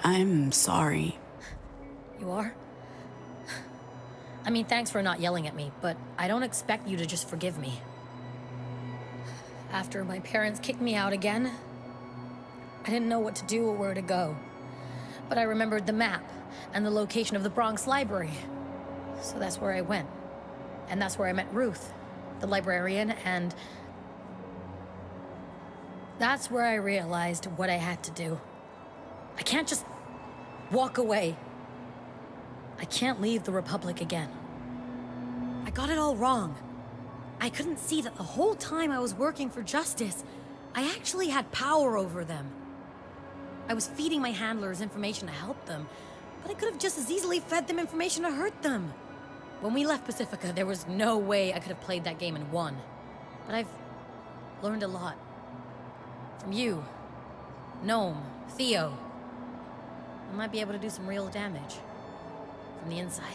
I'm sorry. You are? I mean, thanks for not yelling at me, but I don't expect you to just forgive me. After my parents kicked me out again, I didn't know what to do or where to go. But I remembered the map and the location of the Bronx Library. So that's where I went. And that's where I met Ruth, the librarian, and that's where I realized what I had to do. I can't just walk away. I can't leave the Republic again. I got it all wrong. I couldn't see that the whole time I was working for justice, I actually had power over them. I was feeding my handlers information to help them, but I could have just as easily fed them information to hurt them. When we left Pacifica, there was no way I could have played that game and won. But I've learned a lot. From you, Gnome, Theo. I might be able to do some real damage. From the inside.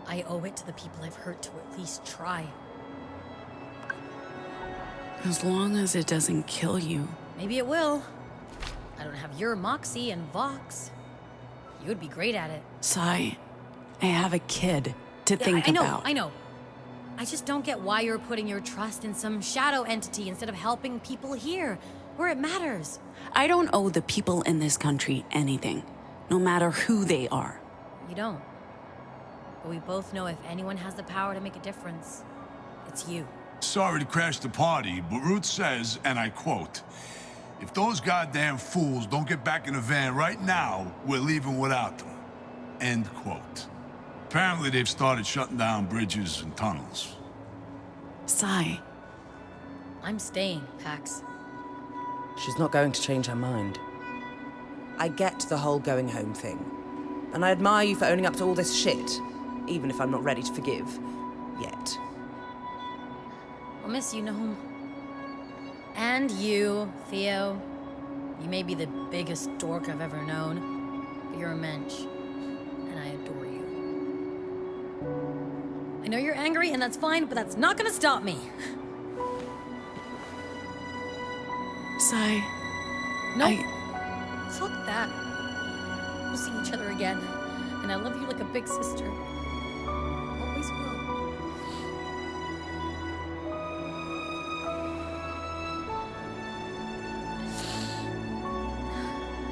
I owe it to the people I've hurt to at least try. As long as it doesn't kill you. Maybe it will. I don't have your moxie and vox. You would be great at it. Sai, I have a kid to think about. I know. I just don't get why you're putting your trust in some shadow entity instead of helping people here, where it matters. I don't owe the people in this country anything, no matter who they are. You don't. But we both know if anyone has the power to make a difference, it's you. Sorry to crash the party, but Ruth says, and I quote, "If those goddamn fools don't get back in the van right now, we're leaving without them." End quote. Apparently they've started shutting down bridges and tunnels. Sai. I'm staying, Pax. She's not going to change her mind. I get the whole going home thing. And I admire you for owning up to all this shit, even if I'm not ready to forgive. Yet. I'll miss you, Gnome. And you, Theo. You may be the biggest dork I've ever known, but you're a mensch, and I adore you. I know you're angry, and that's fine, but that's not gonna stop me. Sai. No. Fuck that. We'll see each other again, and I love you like a big sister. Always will.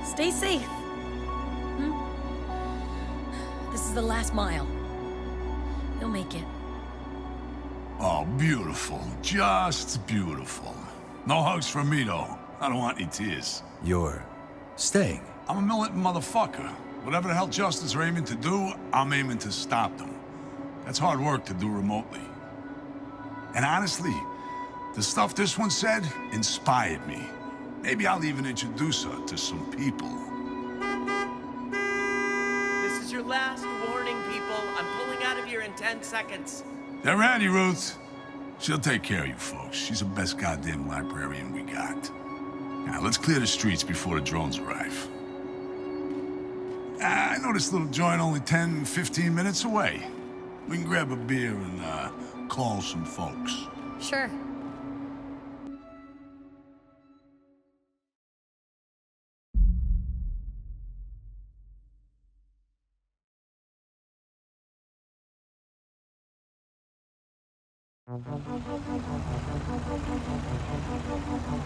Stay safe. This is the last mile. You'll make it. Oh, beautiful. Just beautiful. No hugs from me, though. I don't want any tears. You're staying? I'm a militant motherfucker. Whatever the hell justice are aiming to do, I'm aiming to stop them. That's hard work to do remotely. And honestly, the stuff this one said inspired me. Maybe I'll even introduce her to some people. This is your last warning, people. I'm pulling out of here in 10 seconds. They're ready, Ruth. She'll take care of you folks. She's the best goddamn librarian we got. Now, let's clear the streets before the drones arrive. I know this little joint only 10, 15 minutes away. We can grab a beer and call some folks. Sure.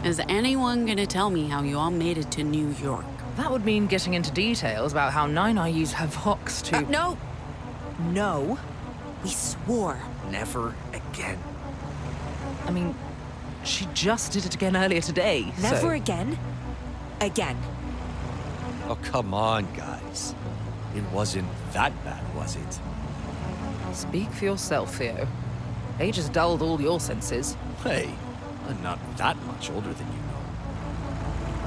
Is anyone gonna tell me how you all made it to New York? That would mean getting into details about how Nine used her vox to... No! No. We swore. Never again. I mean, she just did it again earlier today, Never so... again. Again. Oh, come on, guys. It wasn't that bad, was it? Speak for yourself, Theo. Age has dulled all your senses. Hey, I'm not that much older than you know.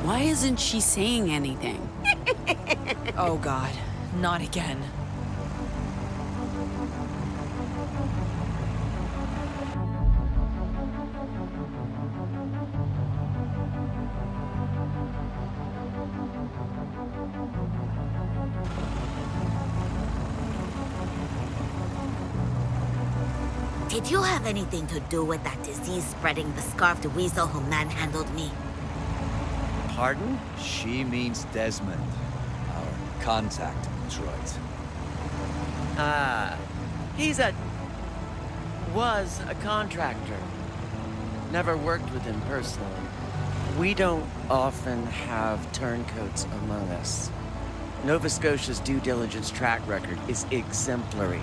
Why isn't she saying anything? Oh God, not again. Did you have anything to do with that disease spreading the scarfed weasel who manhandled me? Pardon? She means Desmond, our contact in Detroit. Ah, was a contractor. Never worked with him personally. We don't often have turncoats among us. Nova Scotia's due diligence track record is exemplary.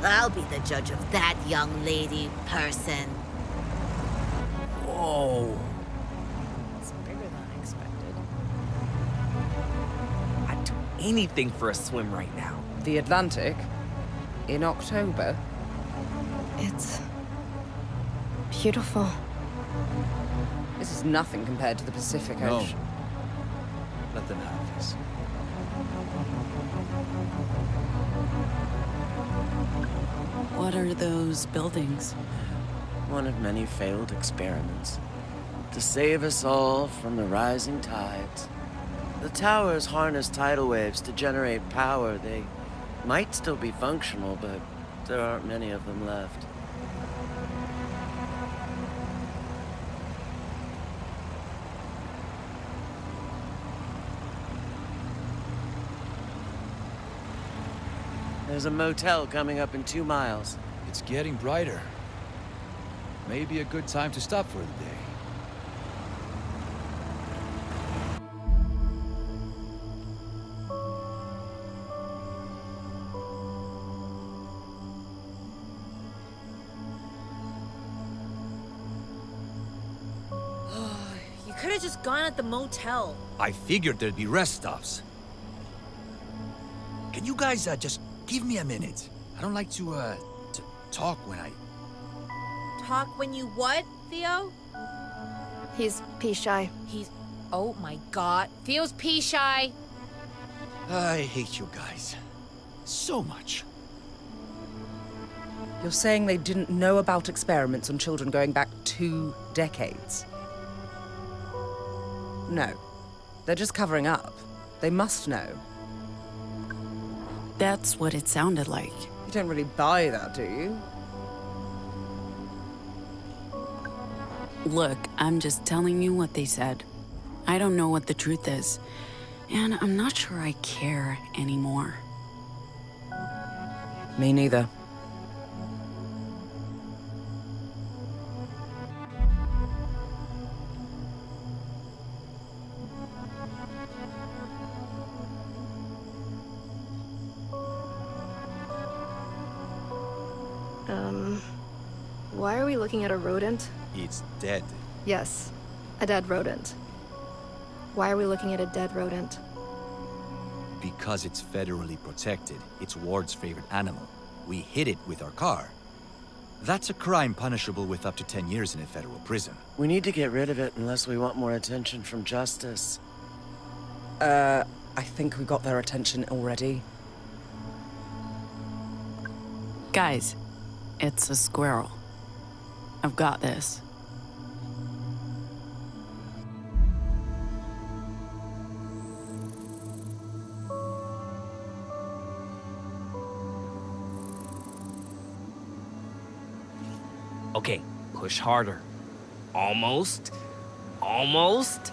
I'll be the judge of that young lady person. Whoa. It's bigger than I expected. I'd do anything for a swim right now. The Atlantic? In October? It's beautiful. This is nothing compared to the Pacific No. Ocean. Let them have this. What are those buildings? One of many failed experiments. To save us all from the rising tides. The towers harness tidal waves to generate power. They might still be functional, but there aren't many of them left. There's a motel coming up in 2 miles. It's getting brighter. Maybe a good time to stop for the day. You could have just gone at the motel. I figured there'd be rest stops. Can you guys just give me a minute? I don't like to talk when I... Talk when you what, Theo? He's pea-shy. Oh my god. Theo's pea-shy. I hate you guys. So much. You're saying they didn't know about experiments on children going back 2 decades? No. They're just covering up. They must know. That's what it sounded like. You don't really buy that, do you? Look, I'm just telling you what they said. I don't know what the truth is, and I'm not sure I care anymore. Me neither. Why are we looking at a rodent? It's dead. Yes, a dead rodent. Why are we looking at a dead rodent? Because it's federally protected. It's Ward's favorite animal. We hit it with our car. That's a crime punishable with up to 10 years in a federal prison. We need to get rid of it unless we want more attention from justice. I think we got their attention already. Guys, it's a squirrel. I've got this. Okay, push harder. Almost. Almost.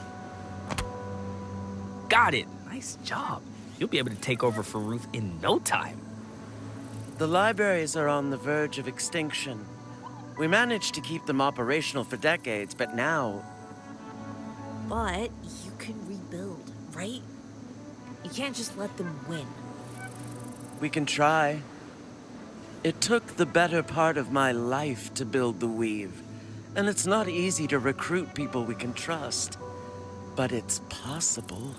Got it. Nice job. You'll be able to take over for Ruth in no time. The libraries are on the verge of extinction. We managed to keep them operational for decades, but now... But you can rebuild, right? You can't just let them win. We can try. It took the better part of my life to build the Weave, and it's not easy to recruit people we can trust. But it's possible.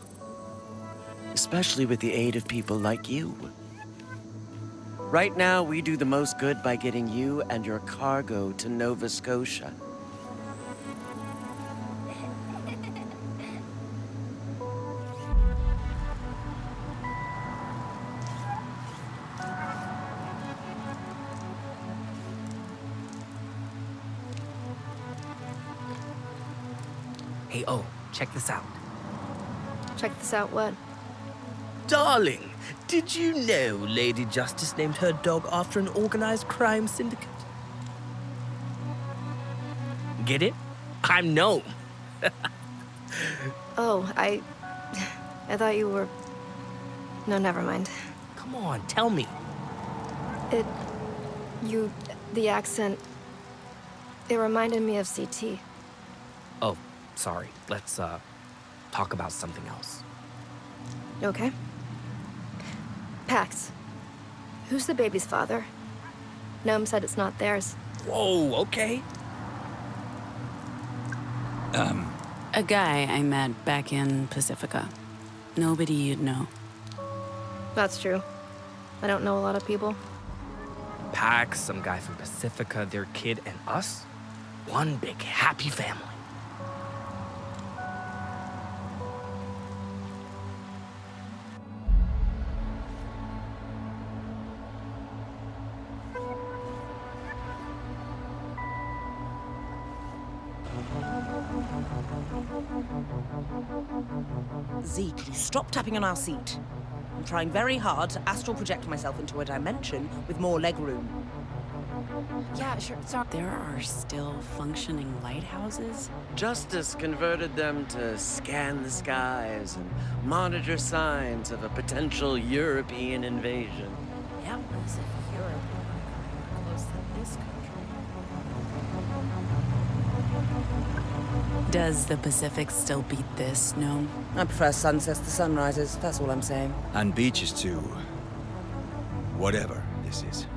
Especially with the aid of people like you. Right now, we do the most good by getting you and your cargo to Nova Scotia. Hey, oh, check this out. Check this out, what? Darling, did you know Lady Justice named her dog after an organized crime syndicate? Get it? I'm Gnome. Oh, I thought you were... No, never mind. Come on, tell me. The accent... It reminded me of CT. Oh, sorry. Let's, talk about something else. Okay. Pax, who's the baby's father? Gnome said it's not theirs. Whoa, okay. A guy I met back in Pacifica. Nobody you'd know. That's true. I don't know a lot of people. Pax, some guy from Pacifica, their kid, and us. One big happy family. Z, could you stop tapping on our seat? I'm trying very hard to astral project myself into a dimension with more legroom. Yeah, sure. Sorry. There are still functioning lighthouses? Justice converted them to scan the skies and monitor signs of a potential European invasion. Yeah, as if Europe would want to come close to this country. Does the Pacific still beat this, Gnome? I prefer sunsets to sunrises, that's all I'm saying. And beaches too. Whatever this is.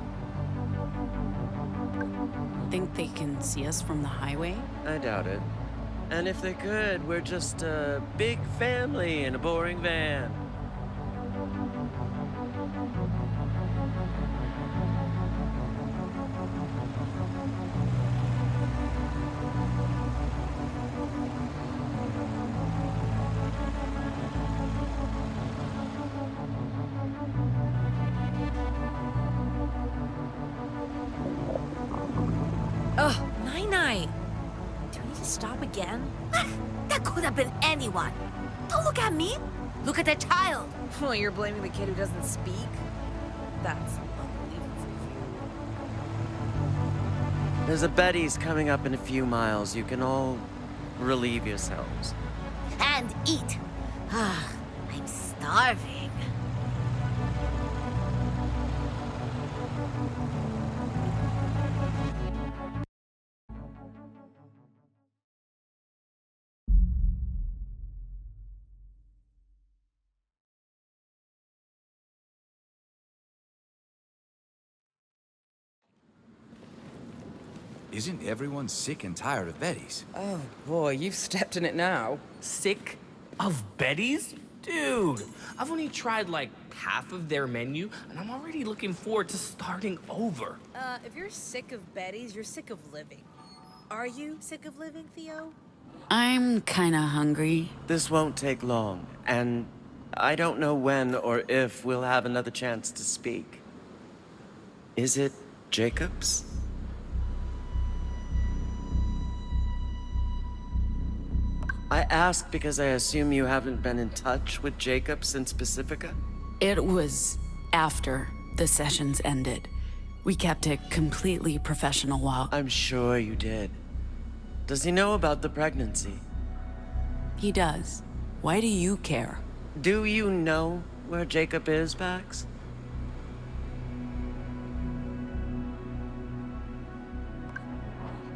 Think they can see us from the highway? I doubt it. And if they could, we're just a big family in a boring van. Ugh, Nine. Do we need to stop again? That could have been anyone. Don't look at me. Look at the child. Well, you're blaming the kid who doesn't speak? That's unbelievable for you. There's a Betty's coming up in a few miles. You can all relieve yourselves. And eat. Ah, I'm starving. Isn't everyone sick and tired of Betty's? Oh boy, you've stepped in it now. Sick of Betty's? Dude, I've only tried like half of their menu, and I'm already looking forward to starting over. If you're sick of Betty's, you're sick of living. Are you sick of living, Theo? I'm kinda hungry. This won't take long, and I don't know when or if we'll have another chance to speak. Is it Jacobs? I ask because I assume you haven't been in touch with Jacob since Pacifica? It was after the sessions ended. We kept it completely professional while... I'm sure you did. Does he know about the pregnancy? He does. Why do you care? Do you know where Jacob is, Pax?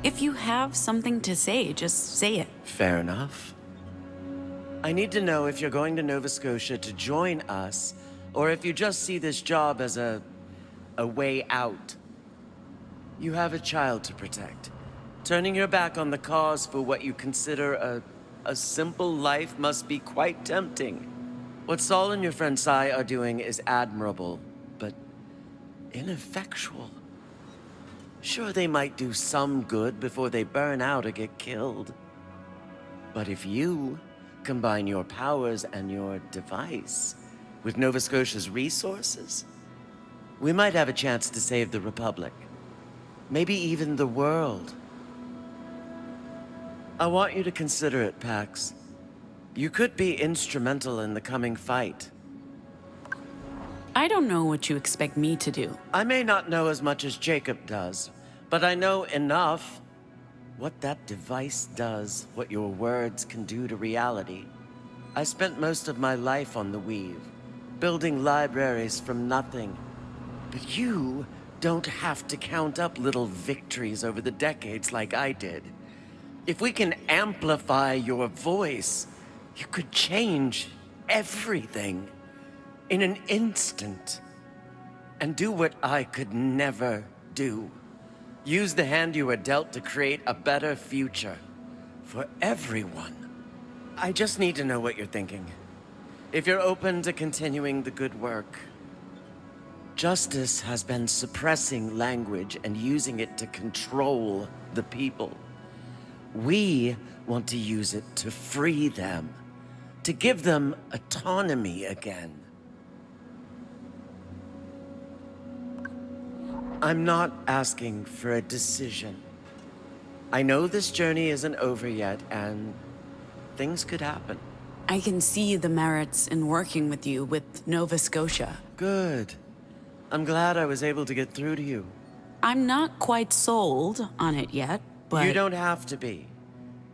If you have something to say, just say it. Fair enough. I need to know if you're going to Nova Scotia to join us, or if you just see this job as a way out. You have a child to protect. Turning your back on the cause for what you consider a simple life must be quite tempting. What Saul and your friend Sai are doing is admirable, but ineffectual. Sure, they might do some good before they burn out or get killed. But if you combine your powers and your device with Nova Scotia's resources, we might have a chance to save the Republic. Maybe even the world. I want you to consider it, Pax. You could be instrumental in the coming fight. I don't know what you expect me to do. I may not know as much as Jacob does, but I know enough. What that device does, what your words can do to reality. I spent most of my life on the Weave, building libraries from nothing. But you don't have to count up little victories over the decades like I did. If we can amplify your voice, you could change everything in an instant. And do what I could never do. Use the hand you were dealt to create a better future for everyone. I just need to know what you're thinking. If you're open to continuing the good work. Justice has been suppressing language and using it to control the people. We want to use it to free them, to give them autonomy again. I'm not asking for a decision. I know this journey isn't over yet, and things could happen. I can see the merits in working with you with Nova Scotia. Good. I'm glad I was able to get through to you. I'm not quite sold on it yet, but... You don't have to be.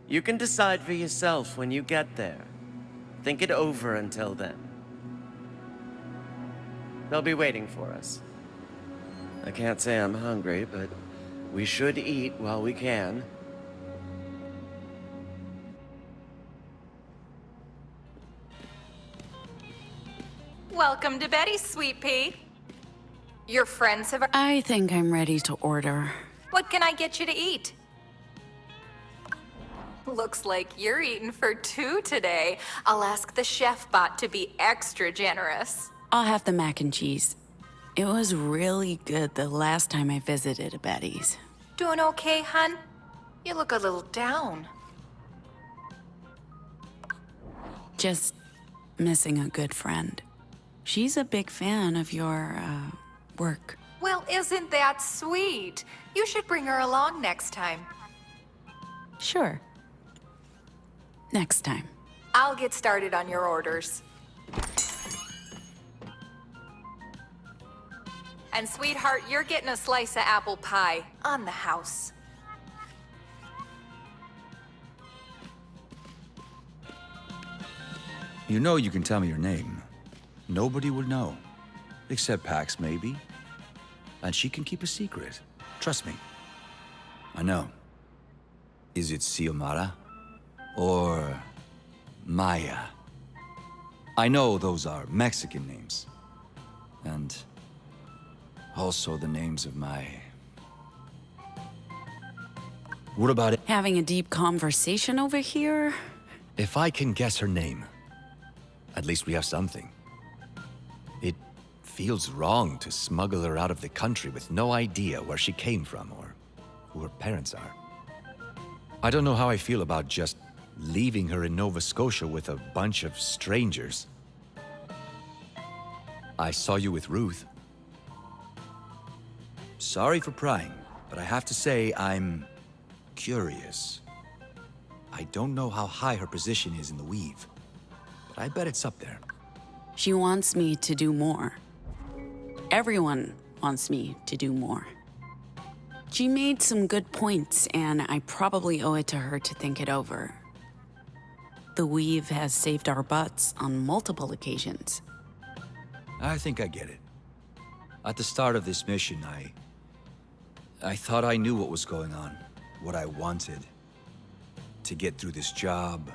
You can decide for yourself when you get there. Think it over until then. They'll be waiting for us. I can't say I'm hungry, but we should eat while we can. Welcome to Betty's, Sweet Pea. Your friends have... I think I'm ready to order. What can I get you to eat? Looks like you're eating for two today. I'll ask the chef bot to be extra generous. I'll have the mac and cheese. It was really good the last time I visited a Betty's. Doing okay, hun? You look a little down. Just missing a good friend. She's a big fan of your, work. Well, isn't that sweet? You should bring her along next time. Sure. Next time. I'll get started on your orders. And sweetheart, you're getting a slice of apple pie on the house. You know you can tell me your name. Nobody will know. Except Pax, maybe. And she can keep a secret. Trust me. I know. Is it Xiomara? Or Maya? I know those are Mexican names. And also the names of my... What about it? Having a deep conversation over here? If I can guess her name, at least we have something. It feels wrong to smuggle her out of the country with no idea where she came from or who her parents are. I don't know how I feel about just leaving her in Nova Scotia with a bunch of strangers. I saw you with Ruth. Sorry for prying, but I have to say I'm curious. I don't know how high her position is in the Weave, but I bet it's up there. She wants me to do more. Everyone wants me to do more. She made some good points, and I probably owe it to her to think it over. The Weave has saved our butts on multiple occasions. I think I get it. At the start of this mission, I thought I knew what was going on, what I wanted. To get through this job,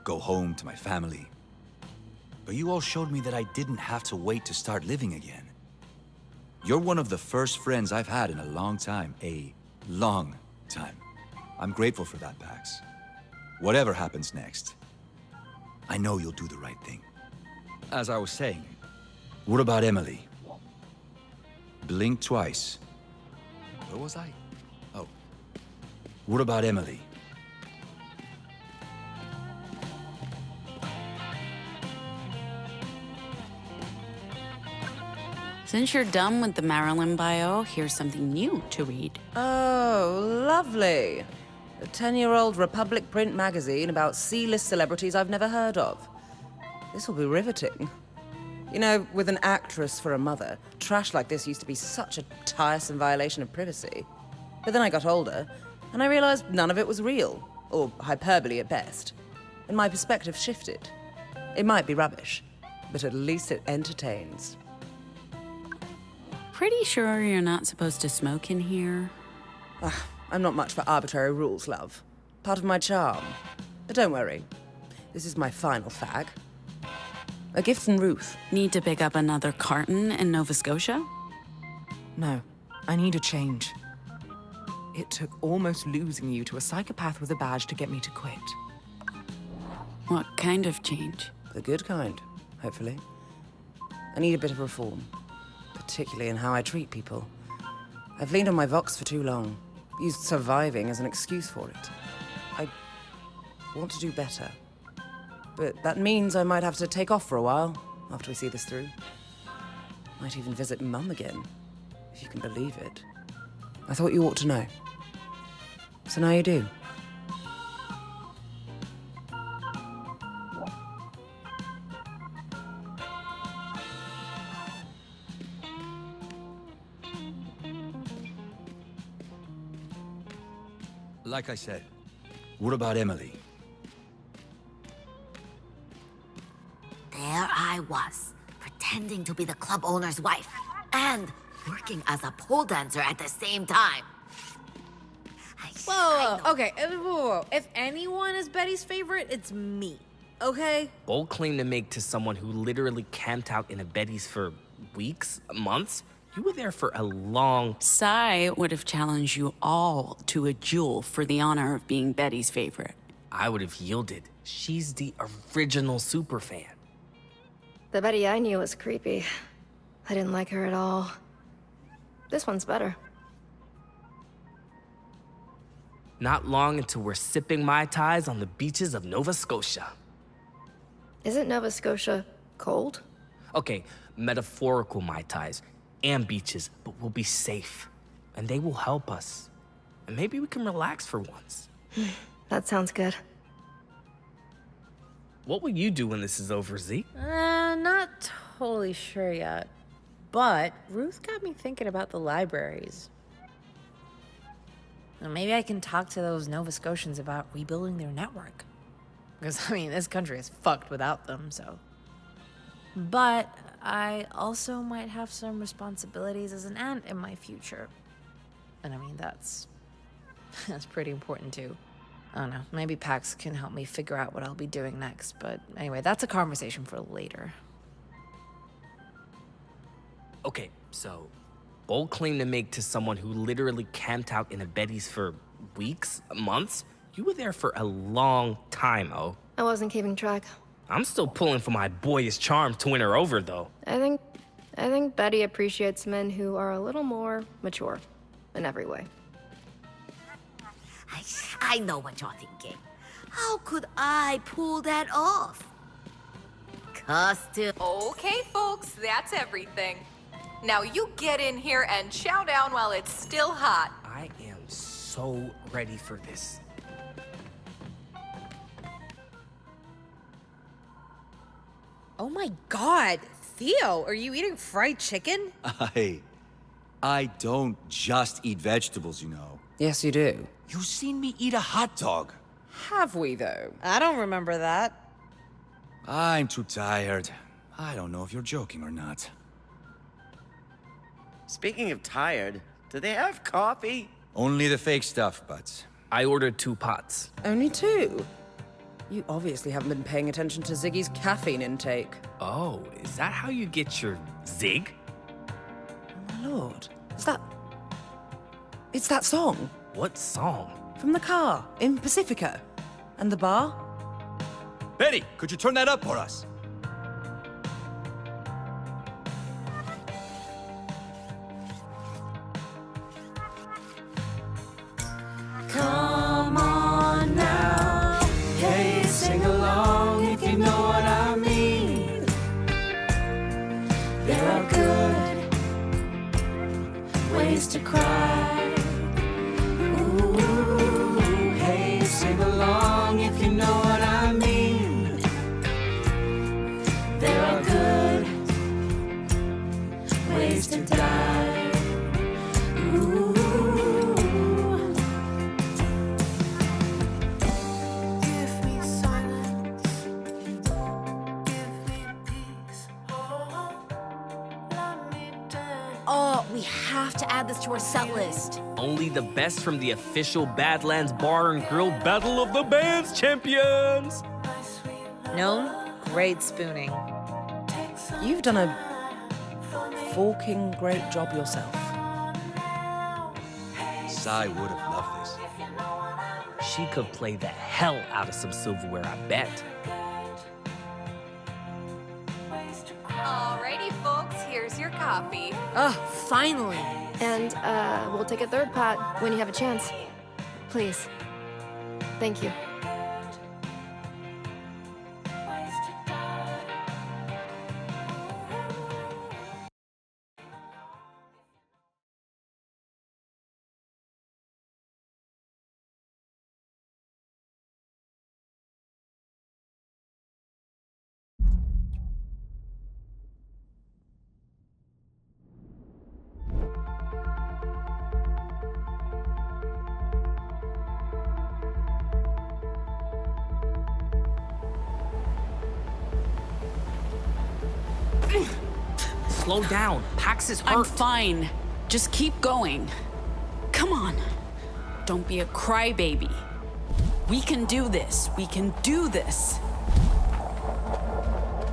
go home to my family. But you all showed me that I didn't have to wait to start living again. You're one of the first friends I've had in a long time. A long time. I'm grateful for that, Pax. Whatever happens next, I know you'll do the right thing. As I was saying, what about Emily? Blink twice. Where was I? Oh. What about Emily? Since you're done with the Marilyn bio, here's something new to read. Oh, lovely. A 10-year-old Republic print magazine about C-list celebrities I've never heard of. This will be riveting. You know, with an actress for a mother, trash like this used to be such a tiresome violation of privacy. But then I got older, and I realized none of it was real, or hyperbole at best, and my perspective shifted. It might be rubbish, but at least it entertains. Pretty sure you're not supposed to smoke in here? I'm not much for arbitrary rules, love. Part of my charm. But don't worry. This is my final fag. A gift from Ruth. Need to pick up another carton in Nova Scotia? No, I need a change. It took almost losing you to a psychopath with a badge to get me to quit. What kind of change? The good kind, hopefully. I need a bit of reform, particularly in how I treat people. I've leaned on my Vox for too long, used surviving as an excuse for it. I want to do better. But that means I might have to take off for a while after we see this through. Might even visit Mum again, if you can believe it. I thought you ought to know. So now you do. Like I said, what about Emily? There I was, pretending to be the club owner's wife, and working as a pole dancer at the same time. Whoa, okay, whoa. If anyone is Betty's favorite, it's me, okay? Bold claim to make to someone who literally camped out in a Betty's for weeks, months. You were there for a long... Sai would have challenged you all to a duel for the honor of being Betty's favorite. I would have yielded. She's the original superfan. The Betty I knew was creepy. I didn't like her at all. This one's better. Not long until we're sipping Mai Tais on the beaches of Nova Scotia. Isn't Nova Scotia cold? Okay, metaphorical Mai Tais and beaches, but we'll be safe. And they will help us. And maybe we can relax for once. That sounds good. What will you do when this is over, Z? Not totally sure yet. But Ruth got me thinking about the libraries. Well, maybe I can talk to those Nova Scotians about rebuilding their network. Because, I mean, this country is fucked without them, so. But I also might have some responsibilities as an aunt in my future. And I mean, that's pretty important too. I don't know, maybe Pax can help me figure out what I'll be doing next. But anyway, that's a conversation for later. Okay, so bold claim to make to someone who literally camped out in a Betty's for weeks, months. You were there for a long time, Oh. I wasn't keeping track. I'm still pulling for my boyish charm to win her over, though. I think Betty appreciates men who are a little more mature in every way. I know what you're thinking. How could I pull that off? Costume. Okay, folks, that's everything. Now you get in here and chow down while it's still hot. I am so ready for this. Oh my god, Theo, are you eating fried chicken? I don't just eat vegetables, you know. Yes, you do. You seen me eat a hot dog. Have we, though? I don't remember that. I'm too tired. I don't know if you're joking or not. Speaking of tired, do they have coffee? Only the fake stuff, but... I ordered 2 pots. Only 2? You obviously haven't been paying attention to Ziggy's caffeine intake. Oh, is that how you get your zig? Oh my lord. It's that song. What song? From the car, in Pacifica. And the bar? Betty, could you turn that up for us? Come on now, hey, sing along if you know what I mean. There are good ways to cry. Ooh, hey, sing along if you know what I mean. There are good ways to die. Ooh. Give me silence. We have to add this to our set list. Only the best from the official Badlands Bar and Grill Battle of the Bands champions! No, great spooning. You've done a forking great job yourself. Sai would have loved this. She could play the hell out of some silverware, I bet. Alrighty, folks, here's your coffee. Oh, finally. And, we'll take a third pot when you have a chance. Please. Thank you. Slow down. Pax is hurt. I'm fine. Just keep going. Come on. Don't be a crybaby. We can do this. We can do this.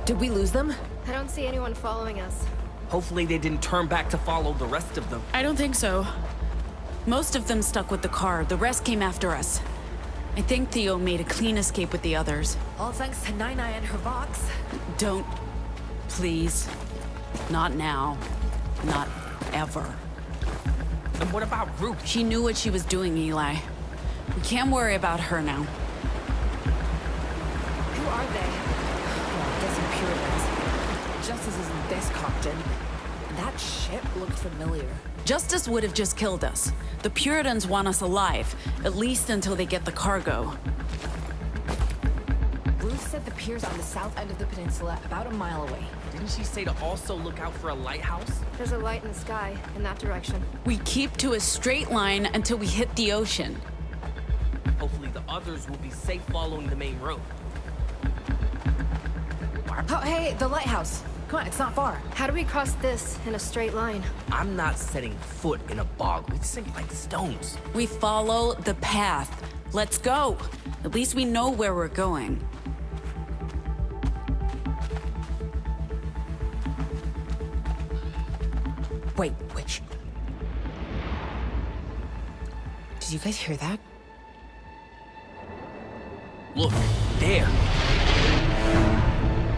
Did we lose them? I don't see anyone following us. Hopefully they didn't turn back to follow the rest of them. I don't think so. Most of them stuck with the car. The rest came after us. I think Theo made a clean escape with the others. All thanks to Nina and her box. Don't. Please. Not now. Not ever. And what about Ruth? She knew what she was doing, Eli. We can't worry about her now. Who are they? Oh, guessing Puritans. Justice isn't this Compton. That ship looked familiar. Justice would have just killed us. The Puritans want us alive, at least until they get the cargo. Ruth said the pier's on the south end of the peninsula, about a mile away. Didn't she say to also look out for a lighthouse? There's a light in the sky, in that direction. We keep to a straight line until we hit the ocean. Hopefully the others will be safe following the main road. Oh, hey, the lighthouse. Come on, it's not far. How do we cross this in a straight line? I'm not setting foot in a bog. We'd sink like stones. We follow the path. Let's go. At least we know where we're going. Wait. Did you guys hear that? Look, there.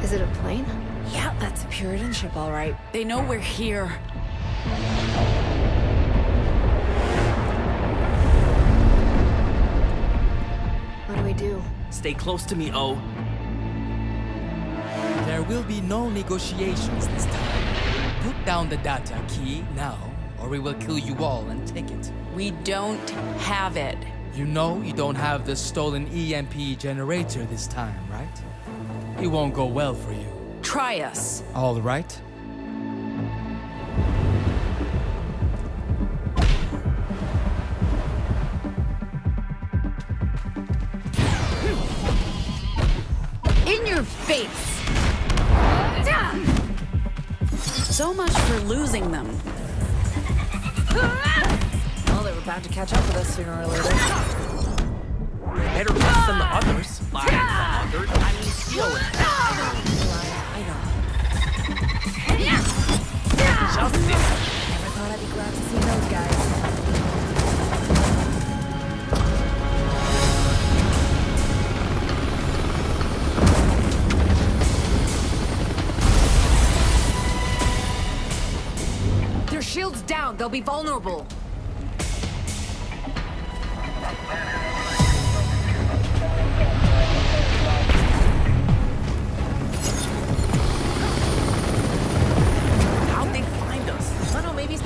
Is it a plane? Yeah, that's a Puritan ship, all right. They know we're here. What do we do? Stay close to me, O. There will be no negotiations this time. Put down the data key now, or we will kill you all and take it. We don't have it. You know you don't have the stolen EMP generator this time, right? It won't go well for you. Try us. All right. In your face! So much for losing them. Well, they were bound to catch up with us sooner or later. Better less than the others. By the others, I mean Theo and I know. Justice. Never thought I'd be glad to see those guys. Their shields down. They'll be vulnerable. How'd they find us? I don't know, maybe...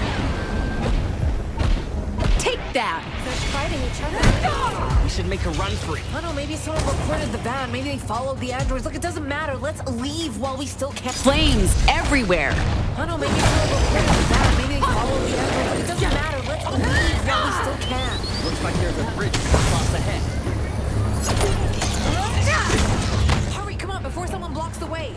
Take that! They're fighting each other. We should make a run for it. I don't know, maybe someone recorded the van. Maybe they followed the androids. Look, it doesn't matter. Let's leave while we still can. Flames everywhere! I don't know, maybe someone recorded the van. Maybe they followed the androids. Look, it doesn't matter. Let's leave while we still can. Looks like there's a bridge across ahead. Hurry, come on, before someone blocks the way.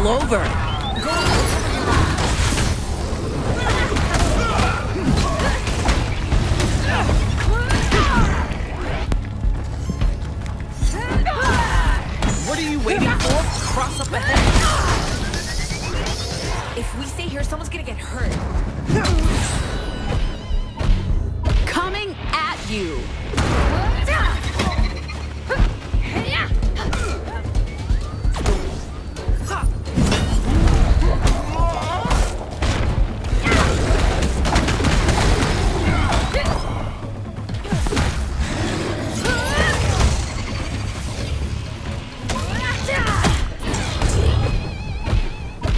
all over. What are you waiting for? Cross up ahead. If we stay here, someone's gonna get hurt. Coming at you.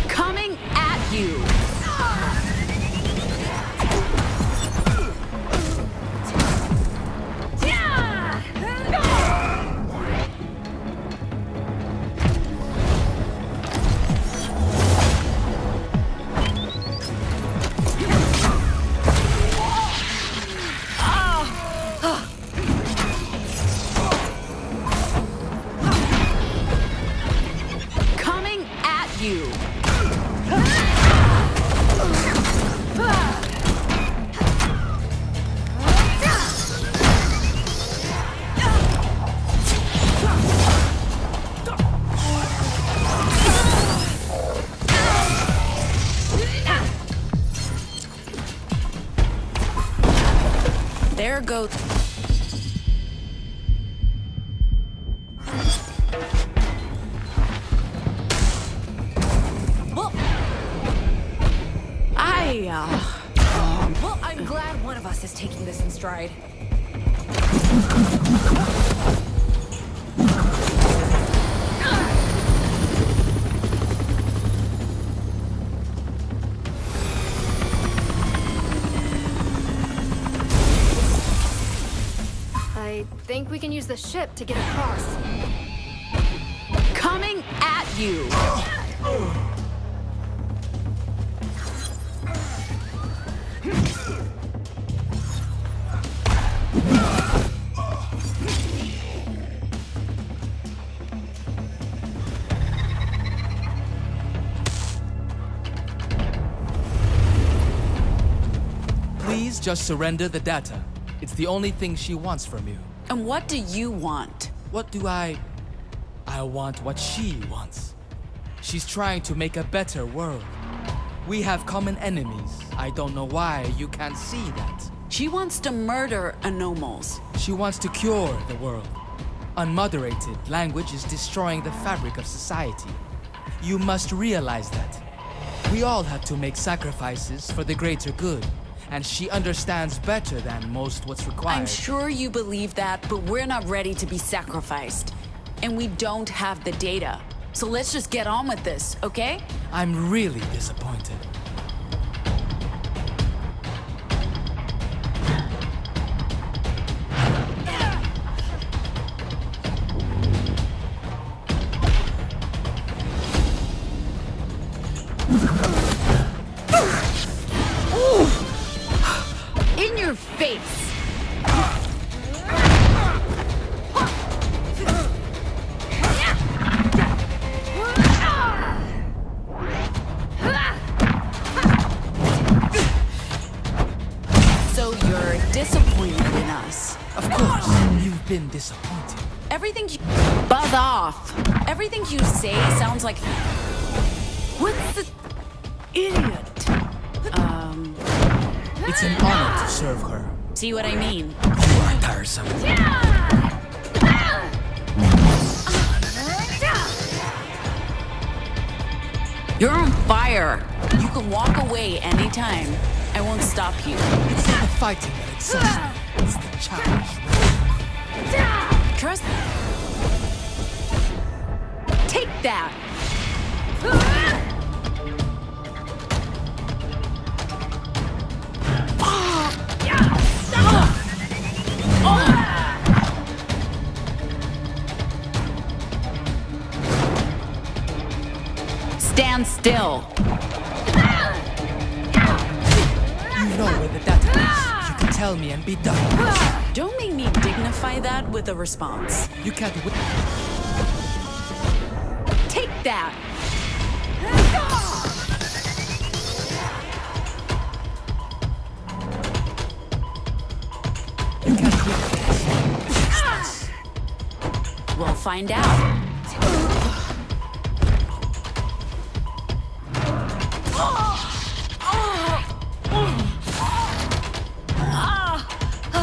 Coming at you. Coming at you. There goes. Well, well, I'm glad one of us is taking this in stride. I think we can use the ship to get across. Coming at you. Please just surrender the data. It's the only thing she wants from you. And what do you want? What do I want what she wants. She's trying to make a better world. We have common enemies. I don't know why you can't see that. She wants to murder anomals. She wants to cure the world. Unmoderated language is destroying the fabric of society. You must realize that. We all have to make sacrifices for the greater good, and she understands better than most what's required. I'm sure you believe that, but we're not ready to be sacrificed. And we don't have the data. So let's just get on with this, okay? I'm really disappointed. In your face! So you're disappointed in us. Of course, you've been disappointed. Everything you... Buzz off! Everything you say sounds like... What's the... Idiot? It's an honor to serve her. See what I mean? You are tiresome. You're on fire. You can walk away anytime. I won't stop you. It's not the fighting that exhausts me. It's the challenge. Trust... Take that! Stand still. You know where the data is. You can tell me and be done. Don't make me dignify that with a response. You can't win. Take that! You can't do this. We'll find out.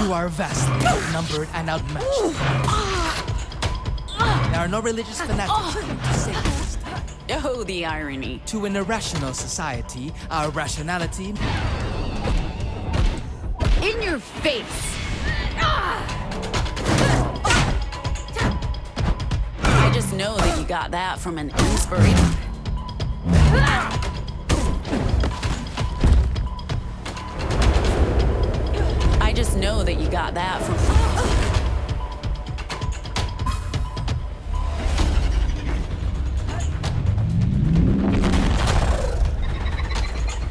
You are vastly outnumbered and outmatched. There are no religious fanatics willing to save this. Oh, the irony. To an irrational society, our rationality... In your face! I just know that you got that from an inspiration. I just know that you got that from...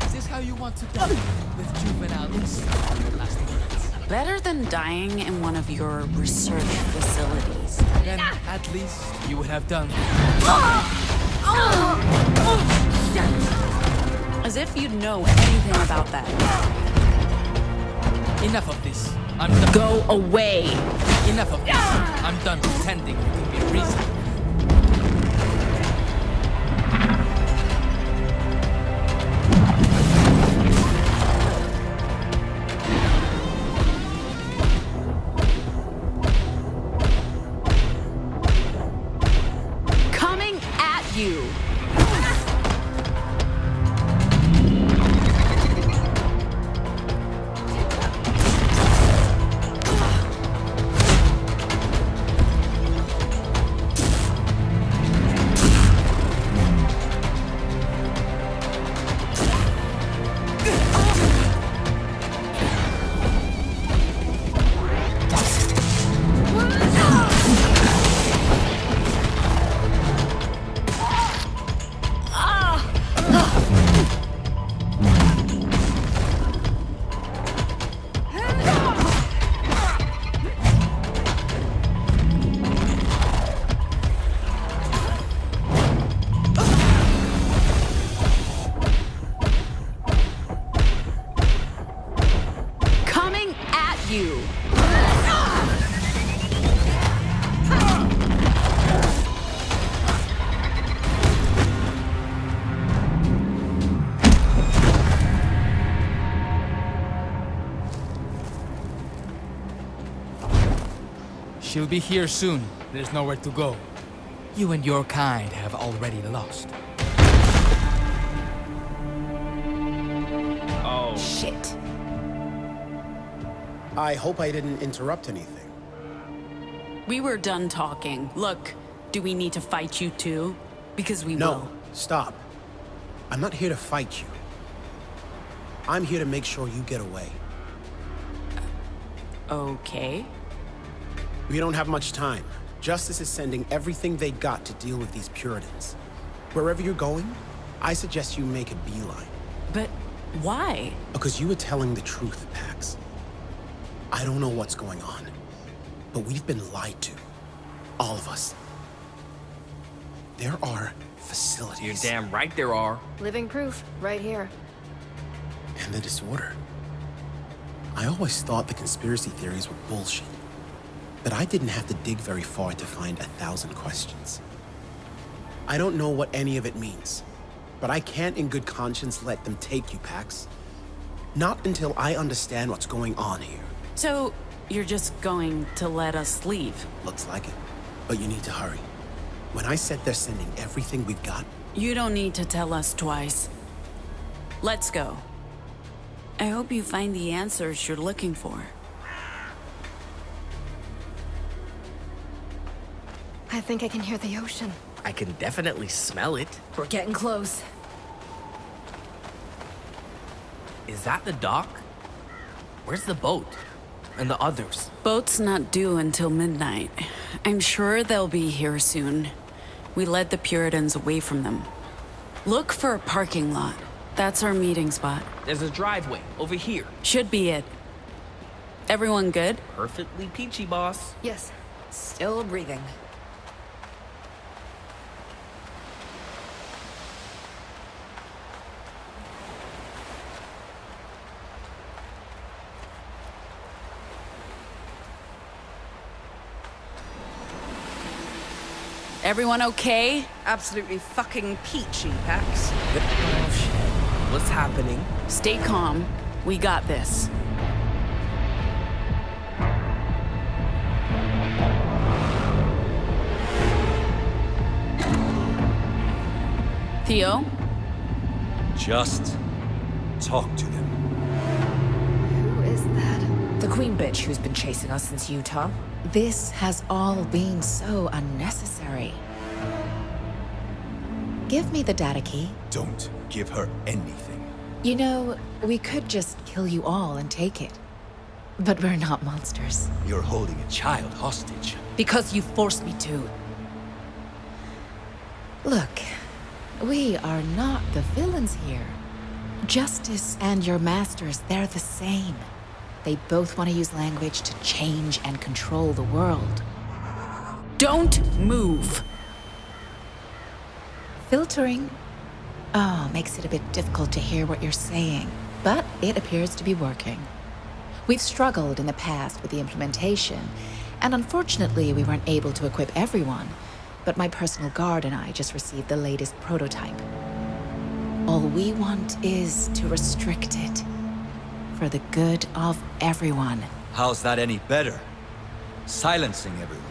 Is this how you want to die? With juvenile instinct on your last words? Better than dying in one of your research facilities. Then, at least, you would have done... As if you'd know anything about that. Enough of this. I'm done. Go away! Enough of this. I'm done pretending you can be reasonable. Coming at you! Coming at you! She'll be here soon. There's nowhere to go. You and your kind have already lost. Oh. Shit. I hope I didn't interrupt anything. We were done talking. Look, do we need to fight you too? Because we No, will. stop. I'm not here to fight you. I'm here to make sure you get away. Okay. We don't have much time. Justice is sending everything they got to deal with these Puritans. Wherever you're going, I suggest you make a beeline. But why? Because you were telling the truth, Pax. I don't know what's going on, but we've been lied to. All of us. There are facilities. You're damn right there are. Living proof, right here. And the disorder. I always thought the conspiracy theories were bullshit. But I didn't have to dig very far to find 1,000 questions. I don't know what any of it means, but I can't in good conscience let them take you, Pax. Not until I understand what's going on here. So, you're just going to let us leave? Looks like it, but you need to hurry. When I said they're sending everything we've got... You don't need to tell us twice. Let's go. I hope you find the answers you're looking for. I think I can hear the ocean. I can definitely smell it. We're getting close. Is that the dock? Where's the boat? And the others? Boat's not due until midnight. I'm sure they'll be here soon. We led the Puritans away from them. Look for a parking lot. That's our meeting spot. There's a driveway over here. Should be it. Everyone good? Perfectly peachy, boss. Yes. Still breathing. Everyone okay? Absolutely fucking peachy, Pax. Oh shit. What's happening? Stay calm. We got this. Theo? Just talk to them. Who is that? The queen bitch who's been chasing us since Utah. This has all been so unnecessary. Give me the data key. Don't give her anything. You know, we could just kill you all and take it. But we're not monsters. You're holding a child hostage. Because you forced me to. Look, we are not the villains here. Justice and your masters, they're the same. They both want to use language to change and control the world. Don't move! Filtering? Oh, makes it a bit difficult to hear what you're saying. But it appears to be working. We've struggled in the past with the implementation, and unfortunately we weren't able to equip everyone. But my personal guard and I just received the latest prototype. All we want is to restrict it. For the good of everyone. How's that any better? Silencing everyone.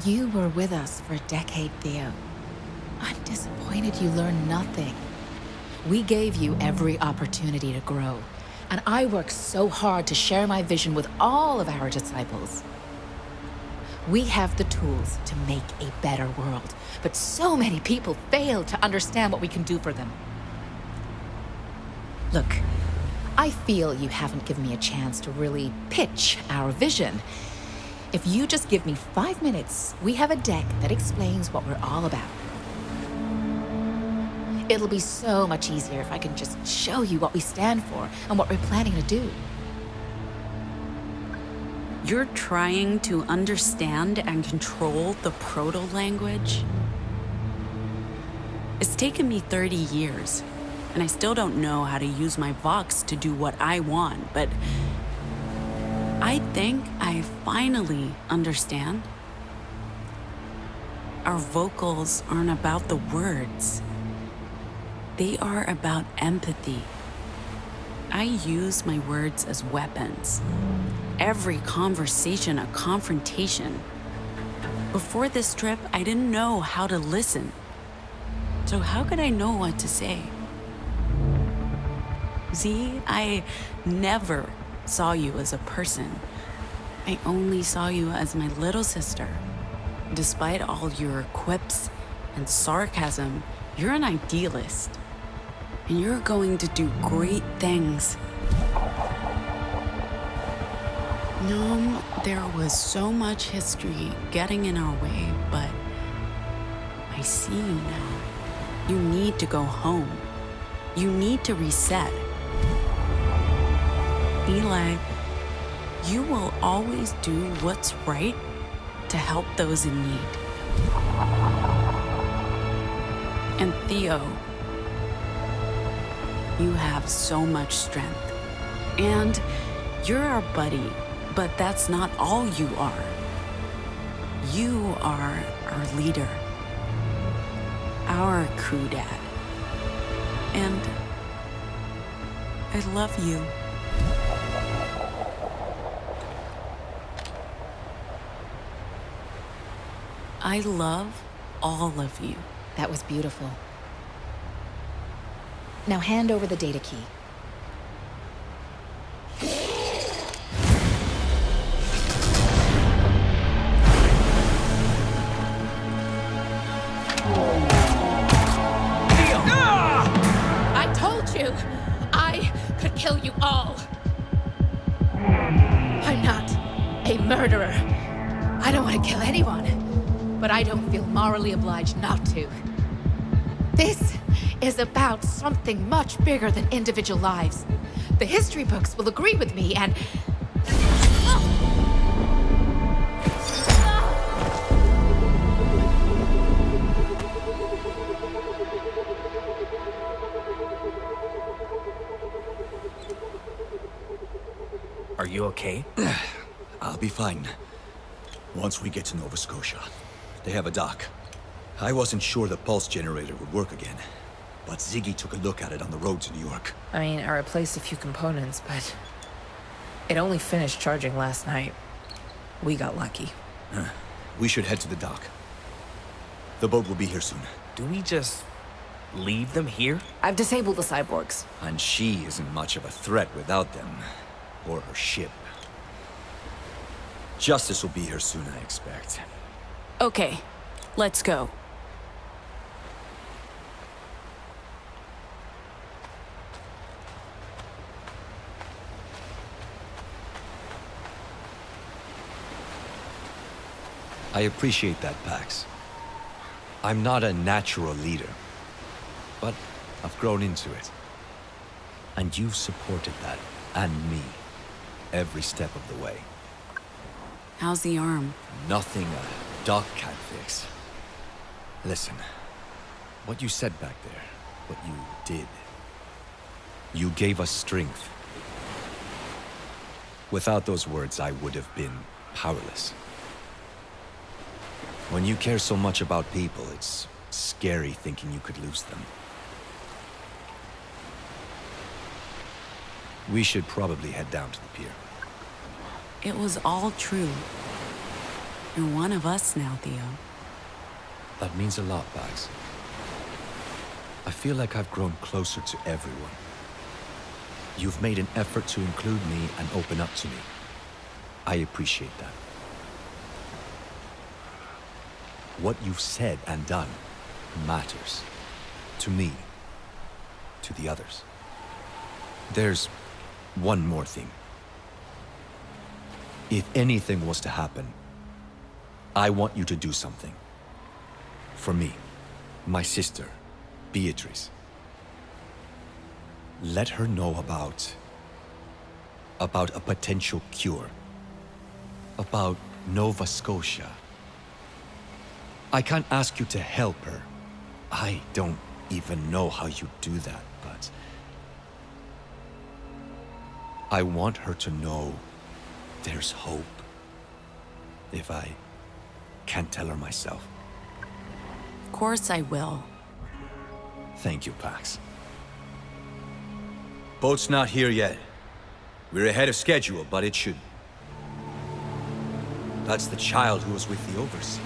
You were with us for a decade, Theo. I'm disappointed you learned nothing. We gave you every opportunity to grow, and I worked so hard to share my vision with all of our disciples. We have the tools to make a better world, but so many people fail to understand what we can do for them. Look, I feel you haven't given me a chance to really pitch our vision. If you just give me 5 minutes, we have a deck that explains what we're all about. It'll be so much easier if I can just show you what we stand for and what we're planning to do. You're trying to understand and control the proto-language? It's taken me 30 years, and I still don't know how to use my Vox to do what I want, but I think I finally understand. Our vocals aren't about the words. They are about empathy. I use my words as weapons. Every conversation a confrontation. Before this trip, I didn't know how to listen. So how could I know what to say? Z, I never saw you as a person. I only saw you as my little sister. Despite all your quips and sarcasm, you're an idealist. And you're going to do great things. There was so much history getting in our way, but I see you now. You need to go home. You need to reset. Eli, you will always do what's right to help those in need. And Theo, you have so much strength. And you're our buddy, but that's not all you are. You are our leader, our crew dad. And I love you. I love all of you. That was beautiful. Now hand over the data key. I told you, I could kill you all. I'm not a murderer. I don't want to kill anyone, but I don't feel morally obliged not to. This is about something much bigger than individual lives. The history books will agree with me, and... Are you okay? I'll be fine. Once we get to Nova Scotia, they have a dock. I wasn't sure the pulse generator would work again, but Ziggy took a look at it on the road to New York. I mean, I replaced a few components, but it only finished charging last night. We got lucky. We should head to the dock. The boat will be here soon. Do we just leave them here? I've disabled the cyborgs. And she isn't much of a threat without them. Or her ship. Justice will be here soon, I expect. Okay, let's go. I appreciate that, Pax. I'm not a natural leader, but I've grown into it. And you've supported that, and me, every step of the way. How's the arm? Nothing a doc can't fix. Listen, what you said back there, what you did, you gave us strength. Without those words, I would have been powerless. When you care so much about people, it's scary thinking you could lose them. We should probably head down to the pier. It was all true. You're one of us now, Theo. That means a lot, Bags. I feel like I've grown closer to everyone. You've made an effort to include me and open up to me. I appreciate that. What you've said and done matters. To me. To the others. There's one more thing. If anything was to happen, I want you to do something. For me, my sister, Beatrice. Let her know about a potential cure. About Nova Scotia. I can't ask you to help her. I don't even know how you do that, but I want her to know there's hope. If I can't tell her myself. Of course I will. Thank you, Pax. Boat's not here yet. We're ahead of schedule, but it should. That's the child who was with the Overseer.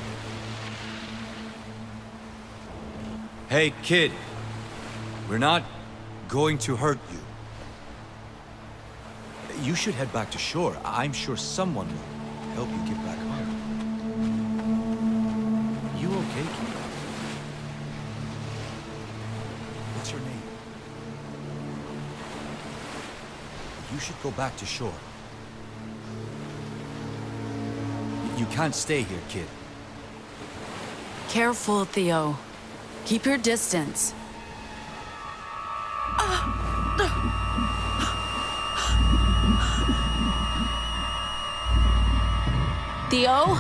Hey, kid. We're not going to hurt you. You should head back to shore. I'm sure someone will help you get back home. You okay, kid? What's your name? You should go back to shore. You can't stay here, kid. Careful, Theo. Keep your distance. Theo?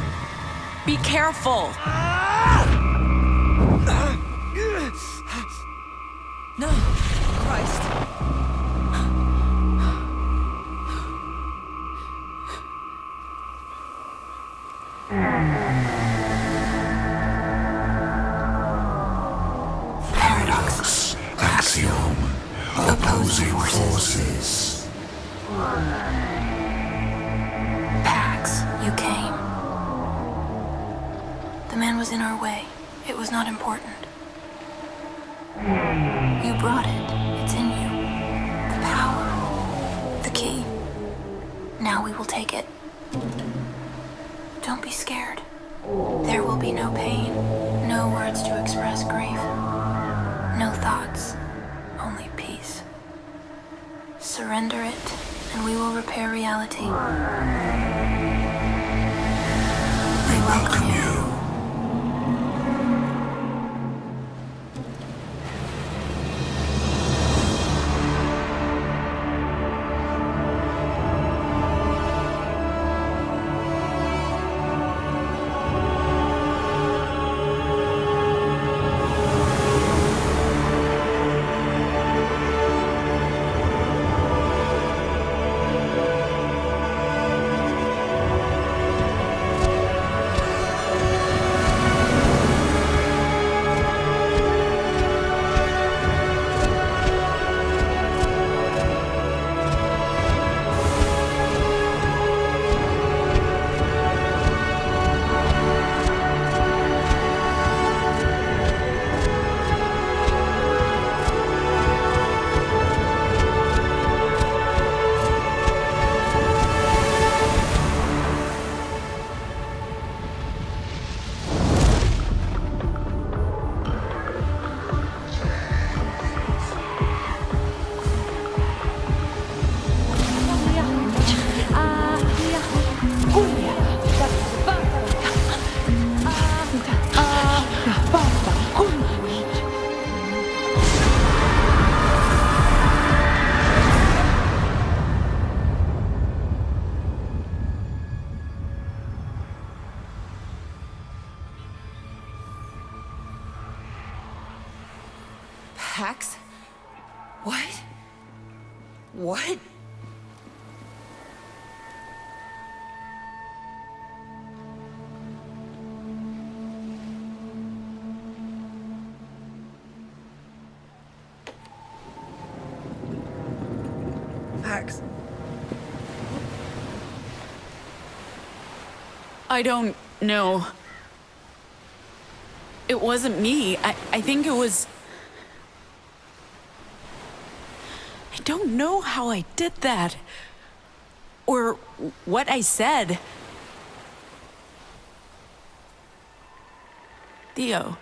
Be careful! No! Christ! Paradox. Axiom. Opposing forces. Pax, you came. The man was in our way. It was not important. You brought it. It's in you. The power. The key. Now we will take it. Don't be scared. There will be no pain, no words to express grief, no thoughts, only peace. Surrender it, and we will repair reality. We welcome you. Pax? What? What? Pax. I don't know. It wasn't me. I think it was... I don't know how I did that. Or what I said. Theo.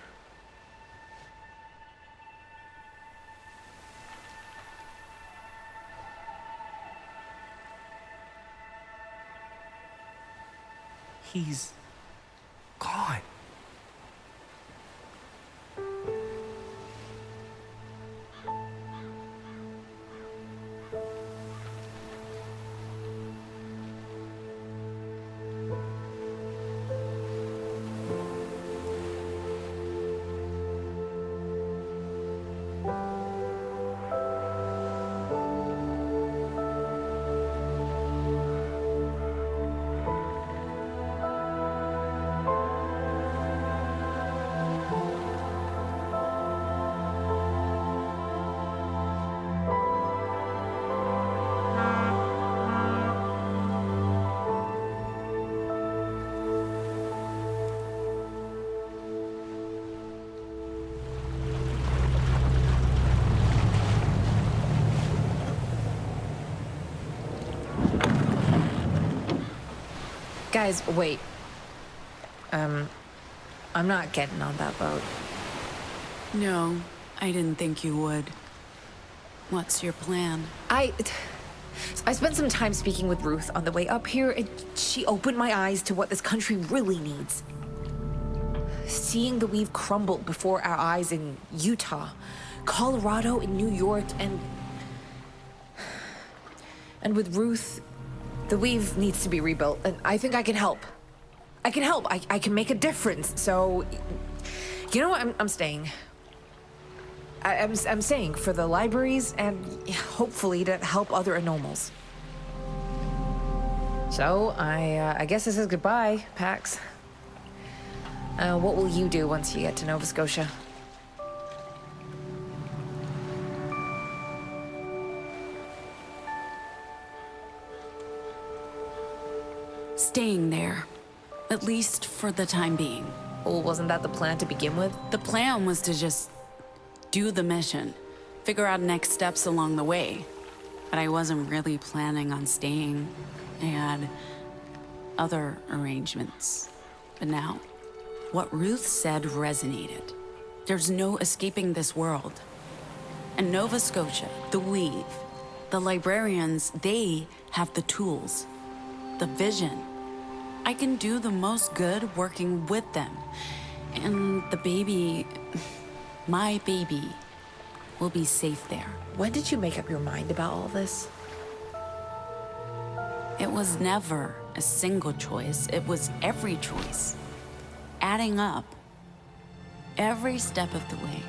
He's gone. Guys, wait. I'm not getting on that boat. No, I didn't think you would. What's your plan? I spent some time speaking with Ruth on the way up here, and she opened my eyes to what this country really needs. Seeing the weave crumble before our eyes in Utah, Colorado, and New York, and with Ruth, the weave needs to be rebuilt, and I think I can help. I can help. I can make a difference. So, you know what? I'm staying. I'm staying for the libraries and hopefully to help other anomals. So, I guess this is goodbye, Pax. What will you do once you get to Nova Scotia? Staying there. At least for the time being. Well, wasn't that the plan to begin with? The plan was to just do the mission, figure out next steps along the way. But I wasn't really planning on staying. I had other arrangements. But now, what Ruth said resonated. There's no escaping this world. And Nova Scotia, the Weave, the librarians, they have the tools, the vision. I can do the most good working with them. And the baby, my baby, will be safe there. When did you make up your mind about all this? It was never a single choice. It was every choice. Adding up. Every step of the way.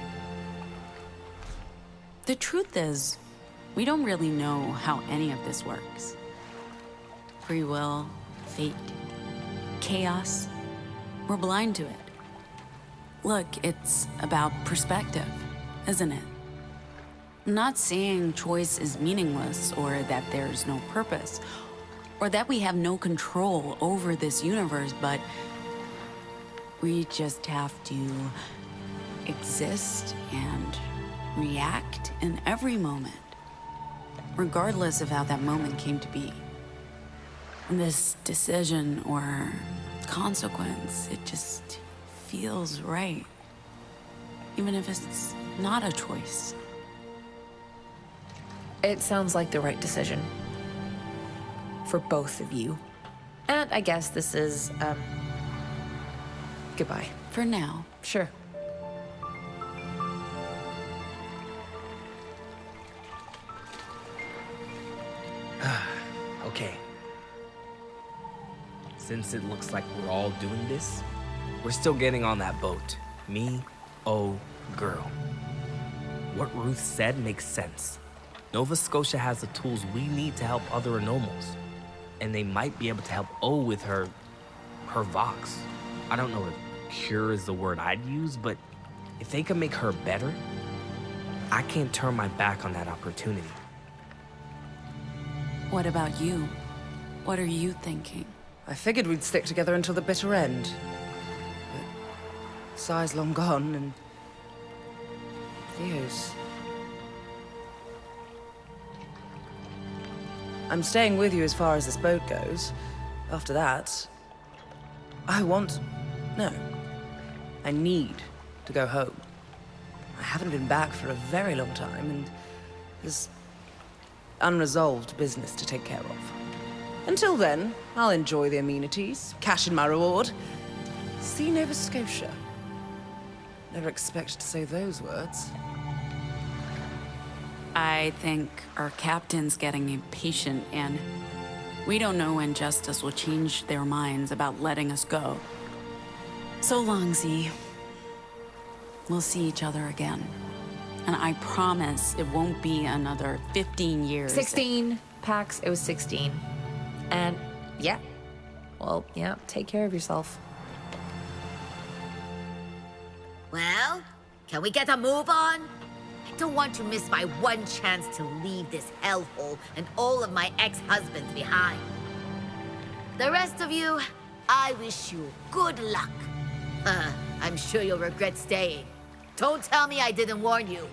The truth is, we don't really know how any of this works. Free will, fate, chaos. We're blind to it. Look, it's about perspective, isn't it? I'm not saying choice is meaningless or that there's no purpose or that we have no control over this universe, but we just have to exist and react in every moment, regardless of how that moment came to be. And this decision or consequence, it just feels right, even if it's not a choice. It sounds like the right decision. For both of you. And I guess this is, goodbye. For now. Sure. Okay. Since it looks like we're all doing this, we're still getting on that boat. Me, oh, girl. What Ruth said makes sense. Nova Scotia has the tools we need to help other anomals. And they might be able to help O with her Vox. I don't know if cure is the word I'd use, but if they can make her better, I can't turn my back on that opportunity. What about you? What are you thinking? I figured we'd stick together until the bitter end. But Sai's long gone, and Theo's... I'm staying with you as far as this boat goes. After that, no. I need to go home. I haven't been back for a very long time, and there's unresolved business to take care of. Until then, I'll enjoy the amenities, cash in my reward. See Nova Scotia. Never expected to say those words. I think our captain's getting impatient, and we don't know when Justice will change their minds about letting us go. So long, Z. We'll see each other again. And I promise it won't be another 15 years. 16, Pax, it was 16. And yeah, well, yeah, take care of yourself. Well, can we get a move on? I don't want to miss my one chance to leave this hellhole and all of my ex-husbands behind. The rest of you, I wish you good luck. I'm sure you'll regret staying. Don't tell me I didn't warn you.